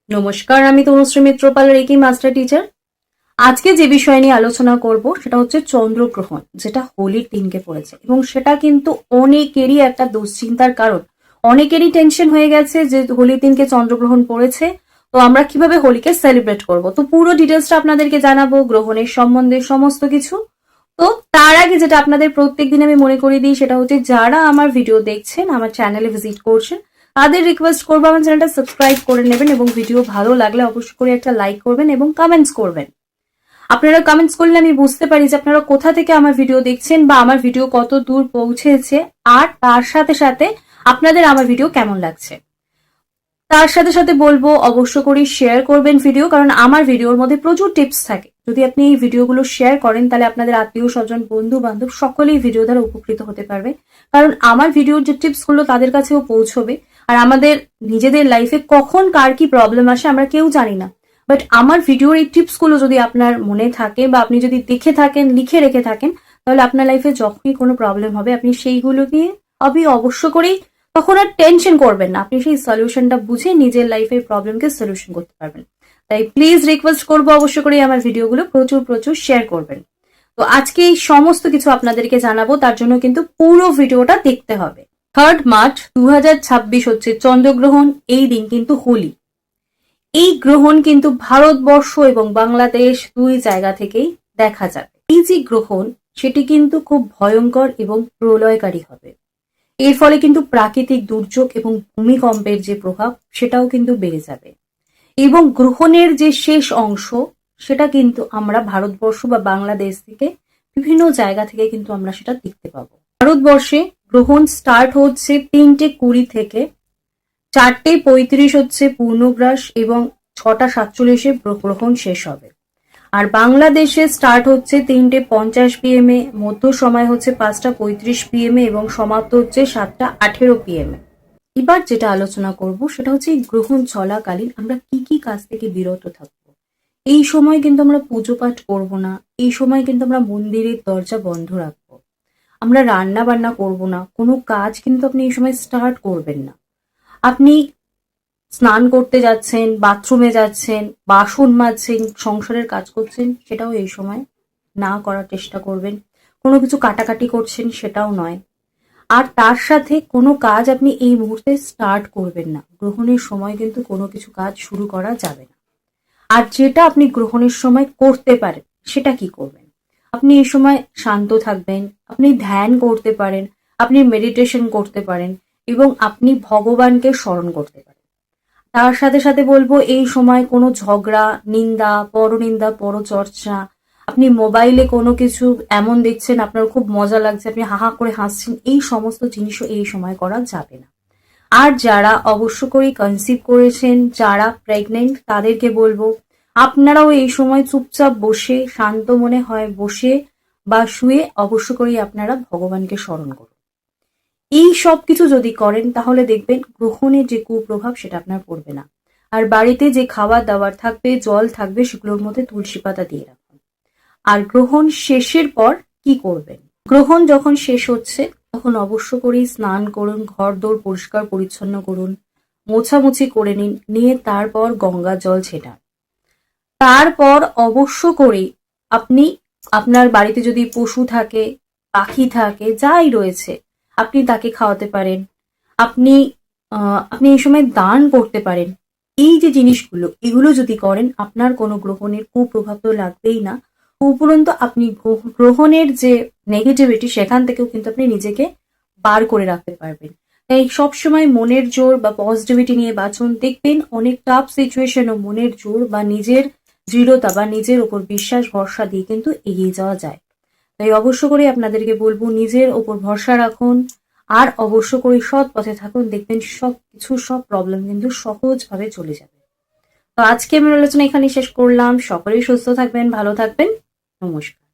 নমস্কার, আমি তনুশ্রী মিত্র পাল, reiki master teacher. আজকে যে বিষয় নিয়ে আলোচনা করব সেটা হচ্ছে চন্দ্রগ্রহণ, যেটা হোলির দিনকে পড়েছে এবং সেটা কিন্তু অনেকেরই একটা দুশ্চিন্তার কারণ। অনেকেরই টেনশন হয়ে গেছে যে হোলির দিনকে চন্দ্রগ্রহণ পড়েছে, তো আমরা কিভাবে হোলিকে সেলিব্রেট করব। তো পুরো ডিটেলসটা আপনাদেরকে জানাবো, গ্রহণের সম্বন্ধে সমস্ত কিছু। তো তার আগে যেটা আপনাদের প্রত্যেকদিন আমি মনে করিয়ে দিই সেটা হচ্ছে, যারা আমার ভিডিও দেখছেন, আমার চ্যানেলে ভিজিট করছেন, তাদের রিকোয়েস্ট করবো আমার চ্যানেলটা সাবস্ক্রাইব করে নেবেন এবং ভিডিও ভালো লাগলে অবশ্যই করে একটা লাইক করবেন এবং কমেন্টস করবেন। আপনারা কমেন্টস করলে আমি বুঝতে পারি যে আপনারা কোথা থেকে আমার ভিডিও দেখছেন বা আমার ভিডিও কত দূর পৌঁছেছে, আর তার সাথে সাথে আপনাদের আমার ভিডিও কেমন লাগছে। তার সাথে সাথে বলবো অবশ্য করে শেয়ার করবেন ভিডিও, কারণ আমার ভিডিওর মধ্যে প্রচুর টিপস থাকে। যদি আপনি এই ভিডিওগুলো শেয়ার করেন তাহলে আপনাদের আত্মীয় স্বজন, বন্ধু বান্ধব সকলেই ভিডিও দ্বারা উপকৃত হতে পারবে, কারণ আমার ভিডিওর যে টিপস গুলো তাদের কাছেও পৌঁছবে। আর আমাদের নিজেদের লাইফে কখন কার কি প্রবলেম আসে আমরা কেউ জানি না, বাট আমার ভিডিওর এই টিপস গুলো যদি আপনার মনে থাকে বা আপনি যদি দেখে থাকেন, লিখে রেখে থাকেন, তাহলে আপনার লাইফে যখনই কোনো প্রবলেম হবে আপনি সেইগুলো নিয়ে অবশ্য করেই তখন আর টেনশন করবেন না, আপনি সেই সলিউশনটা বুঝে নিজের লাইফের প্রবলেমকে সলিউশন করতে পারবেন। তাই প্লিজ রিকোয়েস্ট করবো অবশ্য করে আমার ভিডিওগুলো প্রচুর প্রচুর শেয়ার করবেন। তো আজকে এই সমস্ত কিছু আপনাদেরকে জানাবো, তার জন্য কিন্তু পুরো ভিডিওটা দেখতে হবে। 3 মার্চ 2026 হচ্ছে চন্দ্রগ্রহণ। এই দিন কিন্তু হোলি। এই গ্রহণ কিন্তু ভারতবর্ষ এবং বাংলাদেশ দুই জায়গা থেকেই দেখা যাবে। এই যে গ্রহণ, সেটি কিন্তু খুব ভয়ঙ্কর এবং প্রলয়কারী হবে। এর ফলে কিন্তু প্রাকৃতিক দুর্যোগ এবং ভূমিকম্পের যে প্রভাব সেটাও কিন্তু বেড়ে যাবে, এবং গ্রহণের যে শেষ অংশ সেটা কিন্তু আমরা ভারতবর্ষ বা বাংলাদেশ থেকে বিভিন্ন জায়গা থেকে কিন্তু আমরা সেটা দেখতে পাবো। ভারতবর্ষে গ্রহণ স্টার্ট হচ্ছে 3:20 থেকে, 4:35 হচ্ছে পূর্ণগ্রাস এবং 6:47 গ্রহণ শেষ হবে। আর বাংলাদেশে স্টার্ট হচ্ছে 3:50 PM এ, মধ্য সময় হচ্ছে 5:35 PM এ এবং সমাপ্ত হচ্ছে 7:18 PM এ। এবার যেটা আলোচনা করব সেটা হচ্ছে, এই গ্রহণ চলাকালীন আমরা কি কি কাজ থেকে বিরত থাকবো। এই সময় কিন্তু আমরা পুজো পাঠ করব না, এই সময় কিন্তু আমরা মন্দিরের দরজা বন্ধ রাখবো, আমরা রান্না বান্না করব না, কোনো কাজ কিন্তু আপনি এই সময় স্টার্ট করবেন না। আপনি স্নান করতে যাচ্ছেন, বাথরুমে যাচ্ছেন, বাসন মাজছেন, সংসারের কাজ করছেন, সেটাও এই সময় না করার চেষ্টা করবেন। কোনো কিছু কাটাকাটি করছেন সেটাও নয়। আর তার সাথে কোনো কাজ আপনি এই মুহূর্তে স্টার্ট করবেন না। গ্রহণের সময় কিন্তু কোনো কিছু কাজ শুরু করা যাবে না। আর যেটা আপনি গ্রহণের সময় করতে পারেন সেটা কি করবেন? আপনি এই সময় শান্ত থাকবেন, আপনি ধ্যান করতে পারেন, আপনি মেডিটেশন করতে পারেন এবং আপনি ভগবানকে স্মরণ করতে পারেন। তার সাথে সাথে বলবো, এই সময় কোনো ঝগড়া, নিন্দা, পরনিন্দা, পরচর্চা, আপনি মোবাইলে কোনো কিছু এমন দেখছেন আপনার খুব মজা লাগছে, আপনি হাহা করে হাসছেন, এই সমস্ত জিনিসও এই সময় করা যাবে না। আর যারা অবশ্য করে কনসিভ করেছেন, যারা প্রেগনেন্ট, তাদেরকে বলবো আপনারাও এই সময় চুপচাপ বসে, শান্ত মনে হয় বসে বা শুয়ে অবশ্য করেই আপনারা ভগবানকে স্মরণ করুন। এই সব কিছু যদি করেন তাহলে দেখবেন গ্রহণের যে কুপ্রভাব সেটা আপনার পড়বে না। আর বাড়িতে যে খাবার দাবার থাকবে, জল থাকবে, সেগুলোর মধ্যে তুলসী পাতা দিয়ে রাখুন। আর গ্রহণ শেষের পর কি করবেন? গ্রহণ যখন শেষ হচ্ছে তখন অবশ্য করেই স্নান করুন, ঘর দোর পরিষ্কার পরিচ্ছন্ন করুন, মোছামুছি করে নিন, নিয়ে তারপর গঙ্গা জল ছেটান। তারপর অবশ্য করেই আপনি আপনার বাড়িতে যদি পশু থাকে, পাখি থাকে, যাই রয়েছে, আপনি তাকে খাওয়াতে পারেন। আপনি আপনি এই সময় দান করতে পারেন। এই যে জিনিসগুলো, এগুলো যদি করেন আপনার কোনো গ্রহণের কুপ্রভাব তো লাগবেই না, উপরন্তু আপনি গ্রহণের যে নেগেটিভিটি সেখান থেকেও কিন্তু আপনি নিজেকে বার করে রাখতে পারবেন। তাই সবসময় মনের জোর বা পজিটিভিটি নিয়ে বাঁচুন। দেখবেন অনেক টাফ সিচুয়েশনও মনের জোর বা নিজের দৃঢ়তা বা নিজের ওপর বিশ্বাস ভরসা দিয়ে কিন্তু এগিয়ে যাওয়া যায়। তাই অবশ্য করে আপনাদেরকে বলবো, নিজের ওপর ভরসা রাখুন আর অবশ্য করে সৎ পথে থাকুন। দেখবেন সব প্রবলেম কিন্তু সহজভাবে চলে যাবে। তো আজকে আমি আলোচনা এখানে শেষ করলাম। সকলেই সুস্থ থাকবেন, ভালো থাকবেন। নমস্কার।